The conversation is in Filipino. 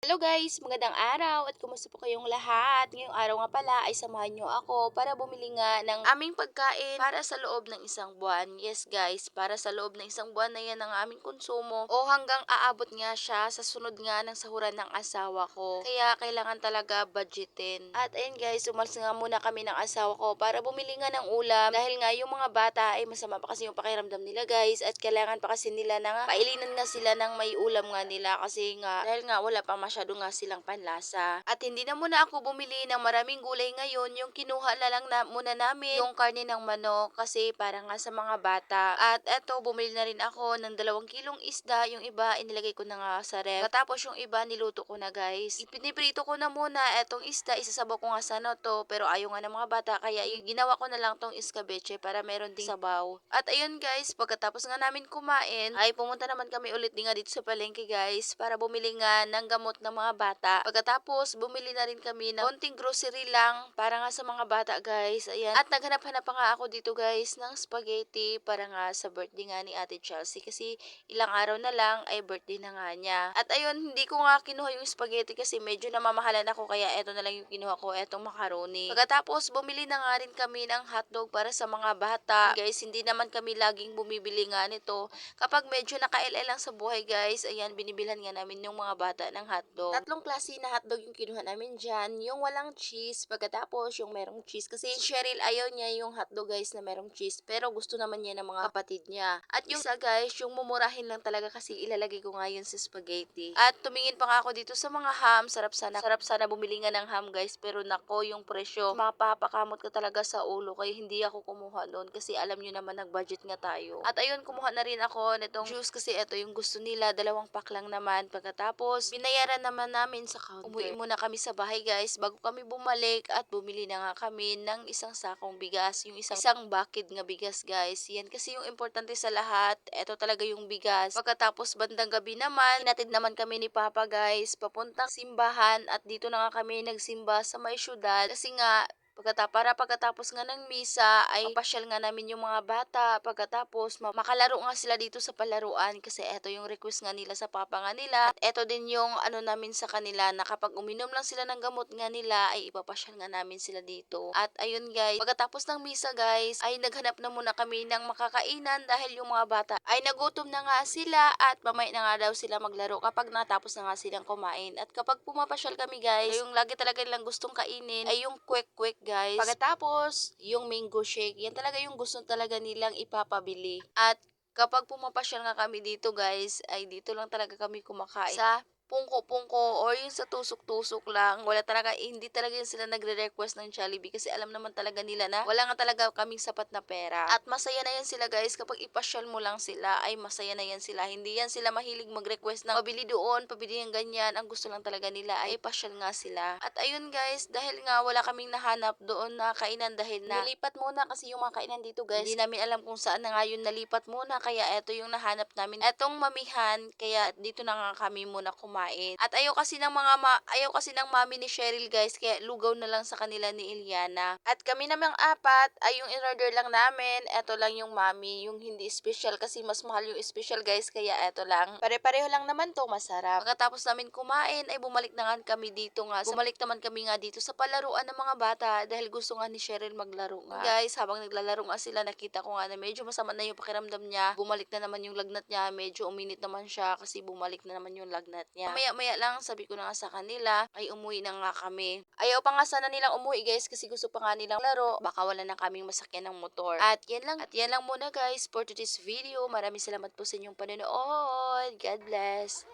Hello guys, magandang araw at kumusta po kayong lahat? Ngayong araw nga pala ay samahan nyo ako para bumili nga ng aming pagkain para sa loob ng isang buwan. Yes guys, para sa loob ng isang buwan na yan ang aming konsumo o hanggang aabot nga siya sa sunod nga ng sahuran ng asawa ko. Kaya kailangan talaga budgetin. At ayun guys, umalis nga muna kami ng asawa ko para bumili nga ng ulam dahil nga yung mga bata ay masama pa kasi yung pakiramdam nila guys at kailangan pa kasi nila na nga pailinan nga sila ng may ulam nga nila kasi nga dahil nga wala pa masyado nga silang panlasa. At hindi na muna ako bumili ng maraming gulay ngayon, yung kinuha na lang na muna namin yung karne ng manok kasi para nga sa mga bata. At eto, bumili na rin ako ng 2 kilong isda, yung iba inilagay ko na nga sa ref. Tapos yung iba niluto ko na guys. Ipiniprito ko na muna etong isda, isasabaw ko nga sana to pero ayaw nga ng mga bata kaya yung ginawa ko na lang tong iskabeche para meron ding sabaw. At ayun guys, pagkatapos nga namin kumain ay pumunta naman kami ulit din nga dito sa palengke guys para bumili nga ng gamot ng mga bata. Pagkatapos bumili na rin kami ng konting grocery lang para nga sa mga bata guys. Ayan. At naghanap-hanap pa nga ako dito guys ng spaghetti para nga sa birthday nga ni Ate Chelsea kasi ilang araw na lang ay birthday na nga niya. At ayun, hindi ko nga kinuha yung spaghetti kasi medyo namamahalan ako kaya eto na lang yung kinuha ko, etong macaroni. Pagkatapos bumili na nga rin kami ng hotdog para sa mga bata. Guys, hindi naman kami laging bumibili nga nito. Kapag medyo naka-LL lang sa buhay guys, ayan, binibilhan nga namin yung mga bata ng hotdog. Tatlong klase na hotdog yung kinuha namin dyan. Yung walang cheese, pagkatapos yung merong cheese. Kasi si Cheryl ayaw niya yung hotdog guys na merong cheese. Pero gusto naman niya ng mga kapatid niya. At yung isa guys, yung mumurahin lang talaga kasi ilalagay ko nga yun sa spaghetti. At tumingin pa nga ako dito sa mga ham. Sarap sana bumili nga ng ham guys. Pero nako yung presyo. Mapapakamot ka talaga sa ulo. Kaya hindi ako kumuha doon. Kasi alam nyo naman nag-budget nga tayo. At ayun, kumuha na rin ako nitong juice kasi ito yung gusto nila. 2 pack lang naman. Pagkatapos, binayaran naman namin sa counter. Umuwi muna kami sa bahay guys bago kami bumalik at bumili na nga kami ng isang sakong bigas. Yung isang bakid nga bigas guys. Yan kasi yung importante sa lahat. Ito talaga yung bigas. Pagkatapos bandang gabi naman, hinatid naman kami ni Papa guys papuntang simbahan at dito na nga kami nagsimba sa may syudad kasi nga pagkatapos nga ng misa ay papasyal nga namin yung mga bata. Pagkatapos makalaro nga sila dito sa palaruan kasi eto yung request nga nila sa papa nga nila. At eto din yung ano namin sa kanila na kapag uminom lang sila ng gamot nga nila ay ipapasyal nga namin sila dito. At ayun guys, pagkatapos ng misa guys ay naghanap na muna kami ng makakainan dahil yung mga bata ay nagutom na nga sila at mamaya na nga daw sila maglaro kapag natapos na nga silang kumain. At kapag pumapasyal kami guys, yung lagi talaga nilang gustong kainin ay yung kwek-kwek guys. Pagkatapos, yung mango shake. Yan talaga yung gusto talaga nilang ipapabili. At kapag pumapasyal nga kami dito guys, ay dito lang talaga kami kumakain sa pungko-pungko or yung sa tusok-tusok lang. Wala talaga, hindi talaga yun sila nagre-request ng Jollibee kasi alam naman talaga nila na wala nga talaga kaming sapat na pera. At masaya na yan sila guys, kapag ipasyal mo lang sila, ay masaya na yan sila. Hindi yan sila mahilig mag-request ng pabili doon, pabili ng ganyan. Ang gusto lang talaga nila ay ipasyal nga sila. At ayun guys, dahil nga wala kaming nahanap doon na kainan dahil na nilipat muna kasi yung mga kainan dito guys. Hindi namin alam kung saan na nga yun nalipat muna, kaya eto yung nahanap namin. Etong mamihan, kaya dito na nga kami muna kumain. At ayaw kasi ng mami ni Cheryl guys, kaya lugaw na lang sa kanila ni Iliana. At kami namang apat ay yung in-order lang namin, eto lang yung mami, yung hindi special kasi mas mahal yung special guys, kaya eto lang. Pare-pareho lang naman to, masarap. Pagkatapos namin kumain ay bumalik na nga kami dito nga. Bumalik naman kami nga dito sa palaruan ng mga bata dahil gusto nga ni Cheryl maglaro nga. Guys, habang naglalaro nga sila, nakita ko nga na medyo masama na yung pakiramdam niya. Bumalik na naman yung lagnat niya, medyo uminit naman siya kasi bumalik na naman yung lagnat niya. Maya-maya lang, sabi ko na nga sa kanila, ay umuwi na nga kami. Ayaw pa nga sana nilang umuwi guys kasi gusto pa nga nilang laro. Baka wala na kaming masakyan ng motor. At yan lang muna guys for today's video. Maraming salamat po sa inyong panonood. God bless.